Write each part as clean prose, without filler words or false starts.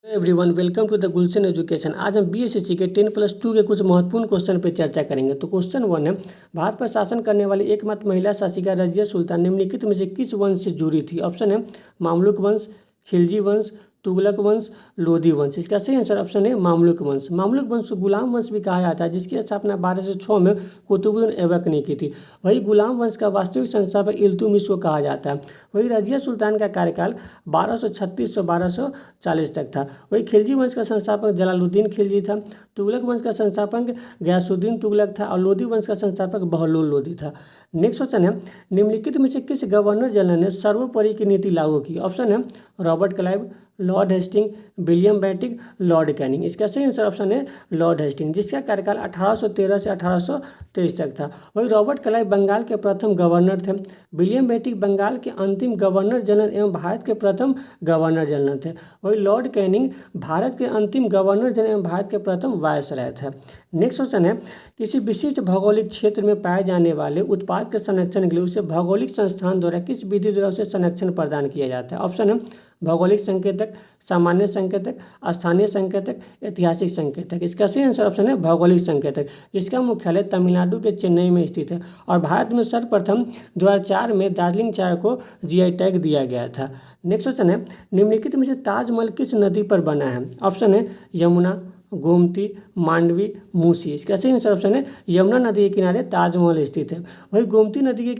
Everyone, welcome to the Gulshan education. आज हम BSSC के 10+2 के कुछ महत्वपूर्ण क्वेश्चन पर चर्चा करेंगे। तो क्वेश्चन 1 है, भारत पर शासन करने वाली एकमात्र महिला शासिका रजिया सुल्तान निम्नलिखित में से किस वंश से जुड़ी थी? ऑप्शन है मामलुक वंश, खिलजी वंश, तुगलक वंश, लोधी वंश। इसका सही आंसर ऑप्शन है मामलुक वंश। मामलुक वंश को गुलाम वंश भी कहा जाता है, जिसकी स्थापना 1206 में कुतुबुद्दीन ऐबक ने की थी। वही गुलाम वंश का वास्तविक संस्थापक इल्तुतमिश को कहा जाता है। वही रजिया सुल्तान का कार्यकाल 1236 से 1240 तक था। वही खिलजी वंश का संस्थापक जलालुद्दीन खिलजी था। तुगलक वंश का संस्थापक गयासुद्दीन तुगलक था और लोधी वंश का संस्थापक बहलोल लोधी था। नेक्स्ट क्वेश्चन है, निम्नलिखित में से किस गवर्नर जनरल ने सर्वोपरि की नीति लागू की? ऑप्शन है Robert Clive, Lord Hasting, William Bentinck, Lord Canning. इसका सही आंसर ऑप्शन है लॉर्ड हेस्टिंग, जिसका कार्यकाल 1813 से 1823 तक था। वही रॉबर्ट क्लाइव बंगाल के प्रथम गवर्नर थे। विलियम बेंटिक बंगाल के अंतिम गवर्नर जनरल एवं भारत के प्रथम गवर्नर जनरल थे। वही लॉर्ड कैनिंग भारत के अंतिम गवर्नर जनरल एवं भारत के प्रथम वायसराय थे। नेक्स्ट क्वेश्चन है, किसी विशिष्ट भौगोलिक क्षेत्र में पाए जाने वाले उत्पाद के संरक्षण के लिए उसे भौगोलिक संस्थान द्वारा किस विधि द्वारा उसे संरक्षण प्रदान किया जाता है? ऑप्शन है भौगोलिक संकेतक, सामान्य संकेतक, स्थानीय संकेतक, ऐतिहासिक संकेतक। इसका सही आंसर ऑप्शन है भौगोलिक संकेतक, जिसका मुख्यालय तमिलनाडु के चेन्नई में स्थित है। और भारत में सर्वप्रथम 2004 में दार्जिलिंग चाय को जीआई टैग दिया गया था। नेक्स्ट क्वेश्चन है, निम्नलिखित में से ताजमहल किस नदी पर बना है? ऑप्शन है यमुना, गोमती, मांडवी, मूसी। इसका सही आंसर ऑप्शन है यमुना नदी के किनारे ताजमहल स्थित है। वही गोमती नदी के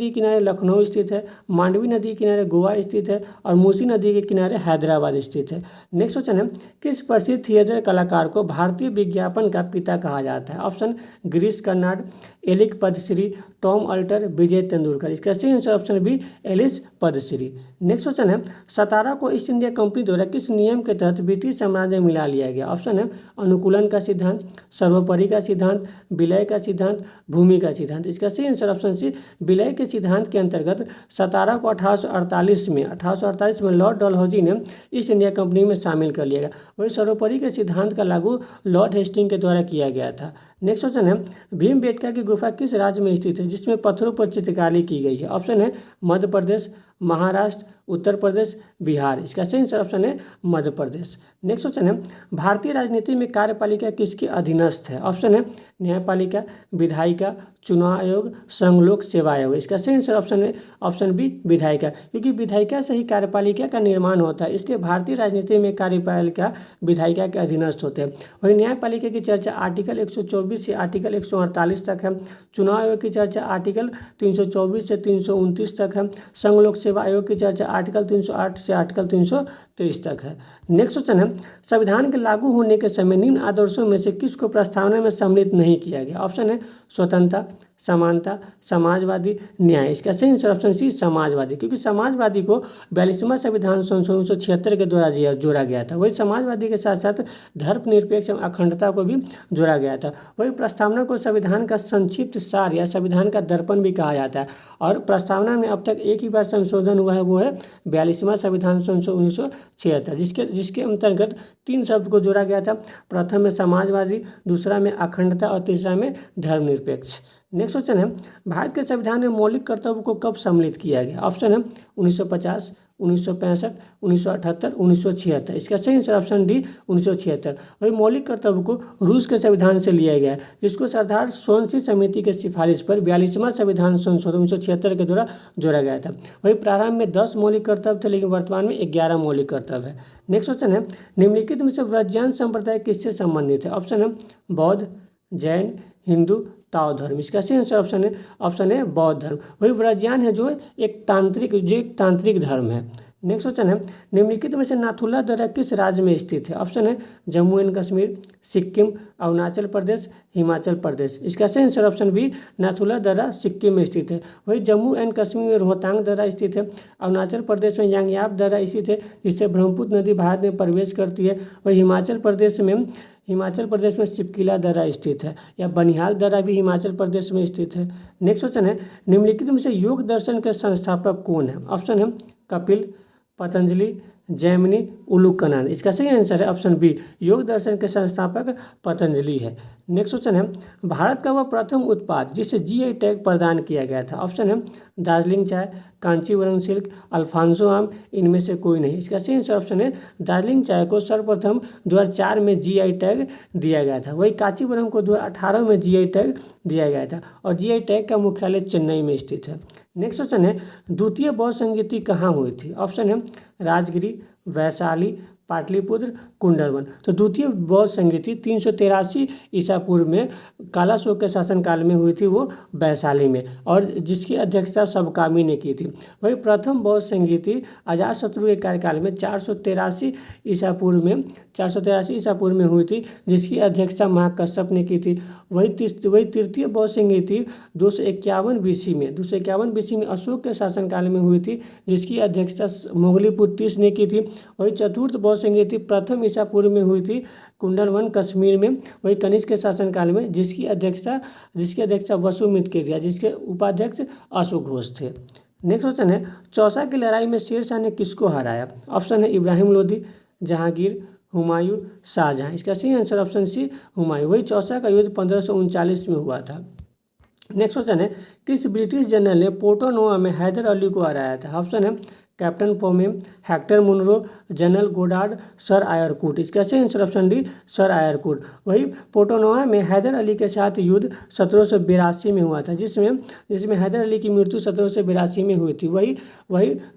किनारे लखनऊ स्थित है, मांडवी नदी के किनारे गोवा स्थित है और मूसी नदी के किनारे हैदराबाद स्थित है। नेक्स्ट क्वेश्चन है, किस प्रसिद्ध थिएटर कलाकार को भारतीय विज्ञापन का पिता कहा जाता है? Option Girish Karnad, Alyque Padamsee, Tom Alter, Vijay Tendulkar. इसका सही answer option B Alyque Padamsee. Next question है, सतारा को ईस्ट इंडिया कंपनी द्वारा किस नियम के तहत ब्रिटिश साम्राज्य में मिला लिया गया? ऑप्शन है अनुकूलन का सिद्धांत, सर्वोपरि का सिद्धांत, विलय का सिद्धांत, भूमि का सिद्धांत। इसका सही आंसर ऑप्शन सी विलय के सिद्धांत के अंतर्गत सतारा को 1848 में लॉर्ड डलहौजी ने ईस्ट इंडिया कंपनी में शामिल कर लिया गया। वही सर्वोपरि के सिद्धांत का लागू लॉर्ड हेस्टिंग के द्वारा किया गया था। नेक्स्ट क्वेश्चन है, भीमबेटका की गुफा किस राज्य में स्थित है जिसमें पत्थरों पर चित्रकारी की गई है? ऑप्शन है मध्य प्रदेश, महाराष्ट्र, उत्तर प्रदेश, बिहार। इसका सही आंसर ऑप्शन है मध्य प्रदेश। नेक्स्ट क्वेश्चन है, भारतीय राजनीति में कार्यपालिका किसके अधीनस्थ है? ऑप्शन है न्यायपालिका, विधायिका, चुनाव आयोग, संघ लोक सेवा आयोग। इसका सही आंसर ऑप्शन है ऑप्शन बी विधायिका, क्योंकि विधायिका से ही कार्यपालिका का निर्माण होता है, इसलिए भारतीय राजनीति में कार्यपालिका विधायिका के अधीनस्थ होते हैं। वही न्यायपालिका की चर्चा आर्टिकल 124 से आर्टिकल 148 तक है। चुनाव आयोग की चर्चा आर्टिकल 324 से 329 तक है। संघ लोक सेवा आयोग की चर्चा आर्टिकल 308 से आर्टिकल 323 तक है। नेक्स्ट क्वेश्चन है, संविधान के लागू होने के समय निम्न आदर्शों में से किसको प्रस्तावना में सम्मिलित नहीं किया गया? ऑप्शन है स्वतंत्रता, समानता, समाजवादी, न्याय। इसका सही आंसर ऑप्शन सी समाजवादी, क्योंकि समाजवादी को 42वां संविधान संशोधन 1976 के द्वारा जोड़ा गया था। वही समाजवादी के साथ साथ धर्मनिरपेक्ष एवं अखंडता को भी जोड़ा गया था। वही प्रस्तावना को संविधान का संक्षिप्त सार या संविधान का दर्पण भी कहा जाता है। और प्रस्तावना में अब तक एक ही बार संशोधन हुआ है, वो है 42वां संविधान संशोधन 1976, जिसके अंतर्गत 3 शब्द को जोड़ा गया था। प्रथम में समाजवादी, दूसरा में अखंडता और तीसरा में धर्मनिरपेक्ष। नेक्स्ट क्वेश्चन है, भारत के संविधान में मौलिक कर्तव्य को कब सम्मिलित किया गया? ऑप्शन है 1950, 1965, 1978, 1976। इसका सही आंसर ऑप्शन डी 1976। वही मौलिक कर्तव्य को रूस के संविधान से लिया गया है, जिसको सरदार सोनसी समिति के सिफारिश पर 42वां संविधान संशोधन 1976 के द्वारा जोड़ा गया था। वही प्रारंभ में 10 मौलिक कर्तव्य थे, लेकिन वर्तमान में 11 मौलिक कर्तव्य है। नेक्स्ट क्वेश्चन है, निम्नलिखित में से व्रजयान संप्रदाय किससे संबंधित है? ऑप्शन है बौद्ध, जैन, हिंदू, ताओ धर्म। इसका सही आंसर ऑप्शन है बौद्ध धर्म। वही व्रजयान है जो एक तांत्रिक धर्म है। नेक्स्ट क्वेश्चन है, निम्नलिखित में से नाथुला दर्रा किस राज्य में स्थित है? ऑप्शन है जम्मू एंड कश्मीर, सिक्किम, अरुणाचल प्रदेश, हिमाचल प्रदेश। इसका सही आंसर ऑप्शन बी नाथुला दर्रा सिक्किम में स्थित है। वही जम्मू एंड कश्मीर में रोहतांग दर्रा स्थित है। अरुणाचल प्रदेश में यांगयाप दर्रा स्थित है, जिससे ब्रह्मपुत्र नदी भारत में प्रवेश करती है। वही हिमाचल प्रदेश में सिपकिला दर्रा स्थित है, या बनिहाल दर्रा भी हिमाचल प्रदेश में स्थित है। नेक्स्ट क्वेश्चन है, निम्नलिखित में से योग दर्शन के संस्थापक कौन है? ऑप्शन है कपिल, पतंजलि, जैमिनी, उलूकनंद। इसका सही आंसर है ऑप्शन बी योग दर्शन के संस्थापक पतंजलि है। नेक्स्ट क्वेश्चन है, भारत का वह प्रथम उत्पाद जिसे जीआई टैग प्रदान किया गया था। ऑप्शन है दार्जिलिंग चाय, कांचीवरम सिल्क, अल्फांसो आम, इनमें से कोई नहीं। इसका सही आंसर ऑप्शन है दार्जिलिंग चाय को सर्वप्रथम 2004 में जीआई टैग दिया गया था। वही कांचीवरम को 2018 में जीआई टैग दिया गया था और जीआई टैग का मुख्यालय चेन्नई में स्थित है। नेक्स्ट क्वेश्चन है, द्वितीय बौद्ध संगीति कहाँ हुई थी। ऑप्शन है राजगिरी, वैशाली, पाटलिपुत्र, कुंडलवन। तो द्वितीय बौद्ध संगीति 383 ईसा पूर्व में कालाशोक के शासनकाल में हुई थी, वो वैशाली में, और जिसकी अध्यक्षता सबकामी ने की थी। वही प्रथम बौद्ध संगीति अजातशत्रु के कार्यकाल में 483 ईसा पूर्व में हुई थी, जिसकी अध्यक्षता महाकश्यप ने की थी। वही तृतीय बौद्ध संगीति 251 बीसी में अशोक के शासनकाल में हुई थी, जिसकी अध्यक्षता मोगलीपुत्र तीस ने की थी। वही चतुर्थ बौद्ध संगीति प्रथम ईसा पूर्व में हुई थी कुंडलवन कश्मीर में, वही कनिष्क के शासनकाल में, जिसकी अध्यक्षता वसुमित्र के दिया, जिसके उपाध्यक्ष अशोक घोष थे। नेक्स्ट क्वेश्चन है, चौसा की लड़ाई में शेरशाह ने किसको हराया। ऑप्शन है इब्राहिम लोदी, जहांगीर, हुमायूं, शाहजहां। इसका सही आंसर ऑप्शन सी हुमायूं। वही चौसा का युद्ध 1539 में हुआ था। नेक्स्ट क्वेश्चन है, किस ब्रिटिश जनरल ने पोर्टो नोवा में हैदर अली को हराया था। ऑप्शन है captain Popham, Hector Munro, general Goddard, sir Eyre Coote. इसका सही answer option D sir Eyre Coote. वही पोर्टो नोवा में हैदर अली के साथ युद्ध 1782 में हुआ था, जिसमें हैदर अली की मृत्यु 1782 में हुई थी। वही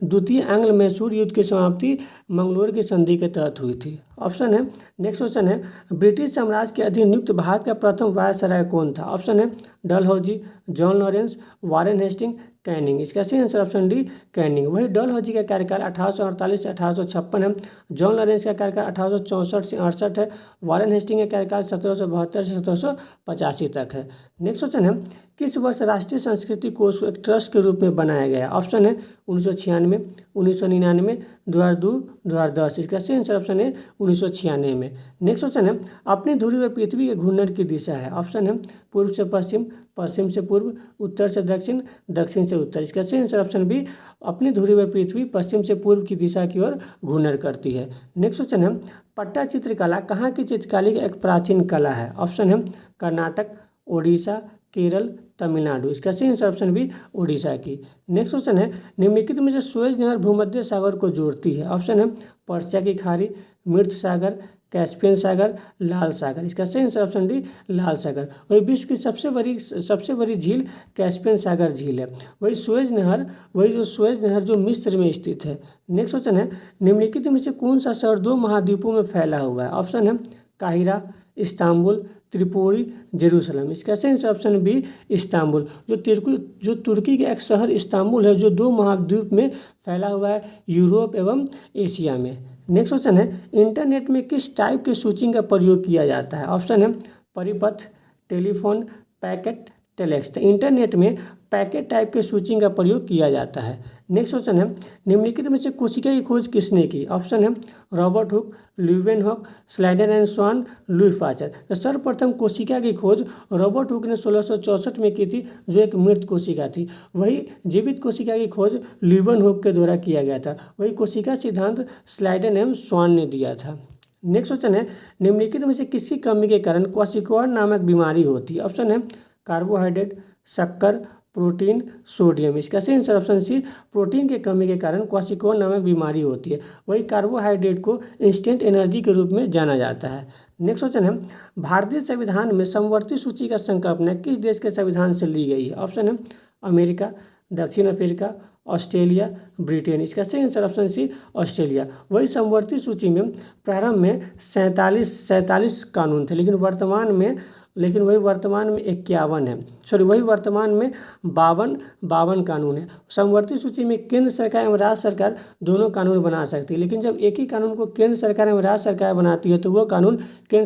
द्वितीय एंग्लो मैसूर युद्ध की समाप्ति मंगलोर की संधि के तहत हुई थी। ऑप्शन है नेक्स्ट क्वेश्चन है, ब्रिटिश साम्राज्य के अधीन नियुक्त भारत का प्रथम वायसराय कौन था। ऑप्शन है Dalhousie, John Lawrence, Warren Hasting, Canning. इसका सही आंसर ऑप्शन डी कैनिंग। वही डलहौजी का कार्यकाल 1848 से 1856 है, जॉन लॉरेंस का कार्यकाल 1864 से 68 है, वारेन हेस्टिंग का कार्यकाल 1772 से 1785 तक है। नेक्स्ट क्वेश्चन है, किस वर्ष राष्ट्रीय संस्कृति कोष एक ट्रस्ट के रूप में बनाया गया। ऑप्शन है 1996, 1999, 2002, 2010। इसका सही आंसर ऑप्शन है 1996 में। नेक्स्ट क्वेश्चन है, अपनी धुरी पर पृथ्वी के घूर्णन की दिशा है। ऑप्शन है पूर्व से पश्चिम, पश्चिम से पूर्व, उत्तर से दक्षिण, दक्षिण से उत्तर। इसका सही आंसर ऑप्शन बी अपनी धुरी पर पृथ्वी पश्चिम से पूर्व की दिशा की ओर घूर्णन करती है। नेक्स्ट क्वेश्चन है, पट्टा चित्रकला कहाँ की चित्रकारी की एक प्राचीन कला है। ऑप्शन है कर्नाटक, ओडिशा, केरल, तमिलनाडु। इसका सही आंसर ऑप्शन बी ओडिशा की। नेक्स्ट क्वेश्चन है, निम्नलिखित में से सुएज नहर भूमध्य सागर को जोड़ती है। ऑप्शन है पर्शिया की खाड़ी, मृत सागर, कैस्पियन सागर, लाल सागर। इसका सही आंसर ऑप्शन डी लाल सागर। वही विश्व की सबसे बड़ी झील कैस्पियन सागर झील है। वही सुएज नहर जो मिस्र में स्थित है। नेक्स्ट क्वेश्चन है, निम्नलिखित में से कौन सा शहर 2 महाद्वीपों में फैला हुआ है। ऑप्शन है काहिरा, इस्तांबुल, त्रिपोली, जेरूसलम। इसका सही आंसर ऑप्शन बी इस्तांबुल। जो तुर्की का एक शहर इस्तांबुल है, जो 2 महाद्वीप में फैला हुआ है, यूरोप एवं एशिया में। नेक्स्ट क्वेश्चन है, इंटरनेट में किस टाइप के स्विचिंग का प्रयोग किया जाता है। ऑप्शन है परिपथ, टेलीफोन, पैकेट, टेलेक्स। इंटरनेट में पैकेट टाइप के स्विचिंग का प्रयोग किया जाता है। नेक्स्ट क्वेश्चन है, निम्नलिखित में से कोशिका की खोज किसने की। ऑप्शन है Robert Hooke, Leeuwenhoek, Schleiden and Swan, Louis Pasteur. तो सर्वप्रथम कोशिका की खोज रॉबर्ट हुक ने 1664 में की थी, जो एक मृत कोशिका थी। वही जीवित कोशिका की खोज ल्यूवेनहॉक के द्वारा किया गया था। वही कोशिका सिद्धांत स्लाइडन एवं स्वान ने दिया था। नेक्स्ट क्वेश्चन है, निम्नलिखित में से किसी कमी के कारण क्वाशिकोर नामक बीमारी होती है। ऑप्शन है कार्बोहाइड्रेट, शक्कर, प्रोटीन, सोडियम। इसका सही आंसर ऑप्शन सी प्रोटीन के कमी के कारण क्वाशिकोर नामक बीमारी होती है। वही कार्बोहाइड्रेट को इंस्टेंट एनर्जी के रूप में जाना जाता है। नेक्स्ट क्वेश्चन है, भारतीय संविधान में समवर्ती सूची का संकल्पना किस देश के संविधान से ली गई है। ऑप्शन है अमेरिका, दक्षिण अफ्रीका, ऑस्ट्रेलिया, ब्रिटेन। इसका सही आंसर ऑप्शन सी ऑस्ट्रेलिया। वही समवर्ती सूची में प्रारंभ में 47 कानून थे, लेकिन वर्तमान में 51 है। वही वर्तमान में 52 कानून है। समवर्ती सूची में केंद्र सरकार एवं राज्य सरकार दोनों कानून बना सकती है, लेकिन जब एक ही कानून को केंद्र सरकार एवं राज्य सरकार बनाती है, तो वो कानून केंद्र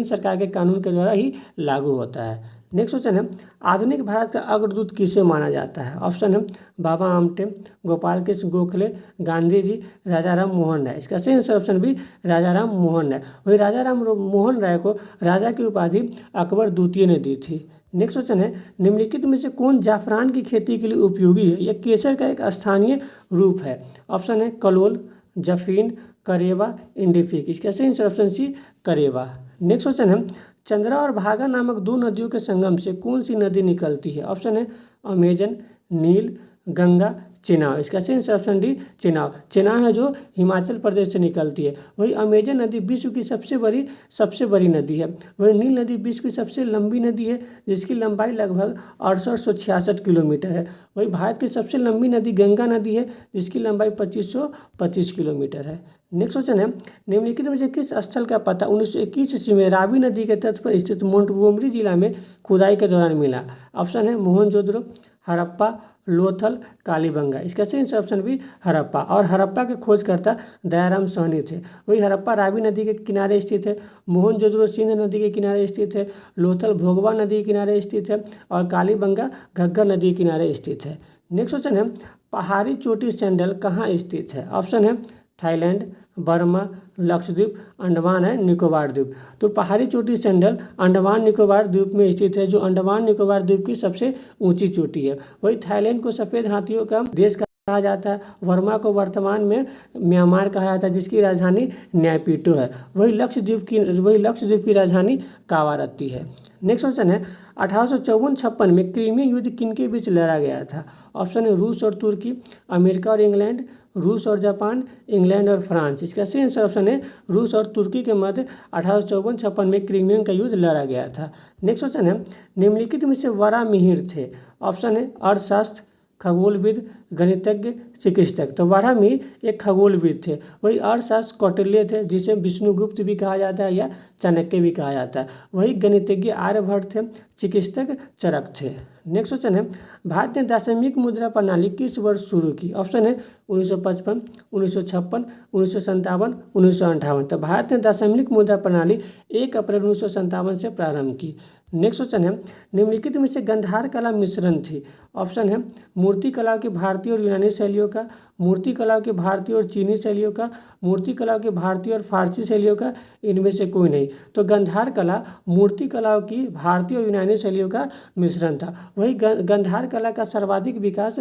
सरकार के कानून के द्वारा ही लागू होता है। नेक्स्ट क्वेश्चन है, आधुनिक भारत का अग्रदूत किसे माना जाता है। ऑप्शन है बाबा आमटे, गोपाल कृष्ण गोखले, गांधी जी, राजा राम मोहन राय। इसका सही आंसर ऑप्शन बी राजा राम मोहन राय। वही राजा राम मोहन राय को राजा की उपाधि अकबर द्वितीय ने दी थी। नेक्स्ट क्वेश्चन है, निम्नलिखित में से कौन जाफरान की खेती के लिए उपयोगी है। यह केसर का एक स्थानीय रूप है। ऑप्शन है कलोल, जफीन, करेवा, इंडिफिक। इसका सही answer option C Karewa. Next question है, चंद्रा और भागा नामक दो नदियों के संगम से कौन सी नदी निकलती है? ऑप्शन है अमेजन, नील, गंगा, चेनाब। इसका सही answer option D Chenab. Chenab है जो हिमाचल प्रदेश से निकलती है। वही अमेजन नदी विश्व की सबसे बड़ी नदी है। वही नील नदी विश्व की सबसे लंबी नदी है, जिसकी लंबाई लगभग 6866 किलोमीटर है। वही भारत की सबसे लंबी नदी गंगा नदी है, जिसकी लंबाई 2525 किलोमीटर है। नेक्स्ट क्वेश्चन है, निम्नलिखित में से किस स्थल का पता 1921 ईस्वी में रावी नदी के तट पर स्थित मोंटगोमरी जिला में खुदाई के दौरान मिला? ऑप्शन है मोहनजोदड़ो, हड़प्पा, लोथल, कालीबंगा। इसका सही आंसर ऑप्शन बी हड़प्पा। और हड़प्पा के खोजकर्ता दयाराम साहनी थे। वही हड़प्पा रावी नदी के किनारे स्थित है, मोहनजोदड़ो सिंध नदी के किनारे स्थित है, लोथल भोगवा नदी के किनारे स्थित है और कालीबंगा घग्गर नदी के किनारे स्थित है। नेक्स्ट क्वेश्चन है, पहाड़ी चोटी सैंडल कहाँ स्थित है? ऑप्शन है थाईलैंड, बर्मा, लक्षद्वीप, अंडमान है निकोबार द्वीप। तो पहाड़ी चोटी सैंडल अंडमान निकोबार द्वीप में स्थित है, जो अंडमान निकोबार द्वीप की सबसे ऊंची चोटी है। वही थाईलैंड को सफ़ेद हाथियों का देश कहा जाता है, वर्मा को वर्तमान में म्यांमार कहा जाता है, जिसकी राजधानी न्यायपीटो है। वही लक्षद्वीप की राजधानी कावारत्ती है। नेक्स्ट क्वेश्चन है, 1854-56 में क्रीमिया युद्ध किनके बीच लड़ा गया था? ऑप्शन है रूस और तुर्की, अमेरिका और इंग्लैंड, रूस और जापान, इंग्लैंड और फ्रांस। इसका सही आंसर ऑप्शन है रूस और तुर्की के मध्य 1854-56 में क्रीमिया का युद्ध लड़ा गया था। नेक्स्ट क्वेश्चन है, निम्नलिखित में से वराहमिहिर थे? ऑप्शन है अर्थशास्त्र, खगोलविद, गणितज्ञ, चिकित्सक। तो वराहमिहिर एक खगोलविद थे। वही अर्थशास्त्र कौटिल्य थे, जिसे विष्णुगुप्त भी कहा जाता है या चाणक्य भी कहा जाता है। वही गणितज्ञ आर्यभट्ट थे, चिकित्सक चरक थे। नेक्स्ट क्वेश्चन है, भारत ने दशमिक मुद्रा प्रणाली किस वर्ष शुरू की? ऑप्शन है 1955, 1956, 1957, 1958। तो भारत ने दशमिक मुद्रा प्रणाली 1 अप्रैल 1957 से प्रारंभ की। नेक्स्ट क्वेश्चन है, निम्नलिखित में से गंधार कला मिश्रण थी? ऑप्शन है मूर्ति कला की भारतीय और यूनानी शैलियों का, मूर्ति कला की भारतीय और चीनी शैलियों का, मूर्ति कला की भारतीय और फारसी शैलियों का, इनमें से कोई नहीं। तो गंधार कला मूर्ति कलाओं की भारतीय और यूनानी शैलियों का मिश्रण था। वही गंधार कला का सर्वाधिक विकास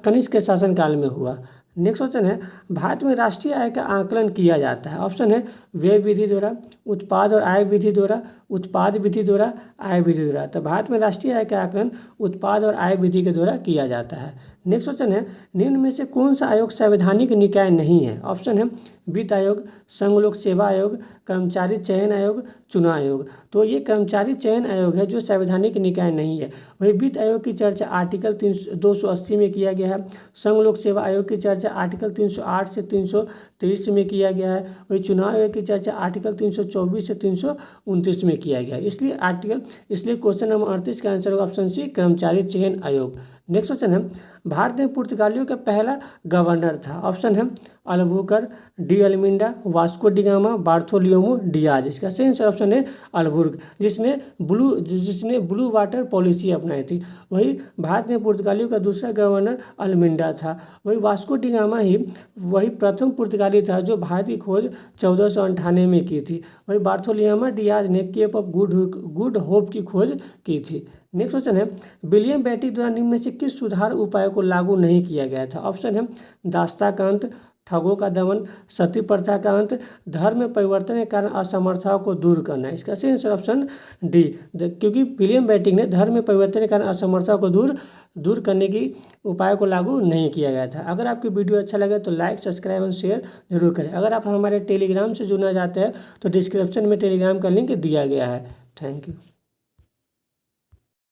कनिष्क के शासनकाल में हुआ। नेक्स्ट क्वेश्चन है, भारत में राष्ट्रीय आय का आकलन किया जाता है? ऑप्शन है व्यय विधि द्वारा, उत्पाद और आय विधि द्वारा, उत्पाद विधि द्वारा, आय विधि द्वारा। तो भारत में राष्ट्रीय आय का आकलन उत्पाद और आय विधि के द्वारा किया जाता है। नेक्स्ट क्वेश्चन है, निम्न में से कौन सा आयोग संवैधानिक निकाय नहीं है? ऑप्शन है वित्त आयोग, संघ लोक सेवा आयोग, कर्मचारी चयन आयोग, चुनाव आयोग। तो ये कर्मचारी चयन आयोग है जो संवैधानिक निकाय नहीं है। वही वित्त आयोग की चर्चा आर्टिकल 280 में किया गया है। संघ लोक सेवा आयोग की चर्चा आर्टिकल 308 से 323 में किया गया है। वही चुनाव आयोग की चर्चा आर्टिकल 324 से 329 में किया गया है। इसलिए क्वेश्चन नंबर 38 का आंसर होगा ऑप्शन सी कर्मचारी चयन आयोग। नेक्स्ट क्वेश्चन है, भारत में पुर्तगालियों का पहला गवर्नर था? ऑप्शन है Albuquerque, de Almeida, Vasco da Gama, Bartholomew Dias. इसका सही आंसर ऑप्शन है अल्बुर्क, जिसने ब्लू वाटर पॉलिसी अपनाई थी। वही भारत में पुर्तगालियों का दूसरा गवर्नर अल्मिंडा था। वही वास्को डिगामा ही वही प्रथम पुर्तगाली था जो भारत की खोज 1498 में की थी। वही बार्थोलियोमो डियाज ने केप ऑफ गुड होप की खोज की थी। नेक्स्ट क्वेश्चन है, विलियम बेंटिक द्वारा निम्न में से किस सुधार उपाय को लागू नहीं किया गया था? ऑप्शन है दासता का अंत, ठगों का दमन, सती प्रथा का अंत, धर्म में परिवर्तन के कारण असमर्थताओं को दूर करना। इसका सही आंसर ऑप्शन डी, क्योंकि विलियम बेंटिक ने धर्म में परिवर्तन के कारण असमर्थताओं को दूर करने की उपाय को लागू नहीं किया गया था। अगर आपकी वीडियो अच्छा लगे तो लाइक, सब्सक्राइब और शेयर जरूर करें। अगर आप हमारे टेलीग्राम से जुड़ना चाहते हैं तो डिस्क्रिप्शन में टेलीग्राम का लिंक दिया गया है। Thank you.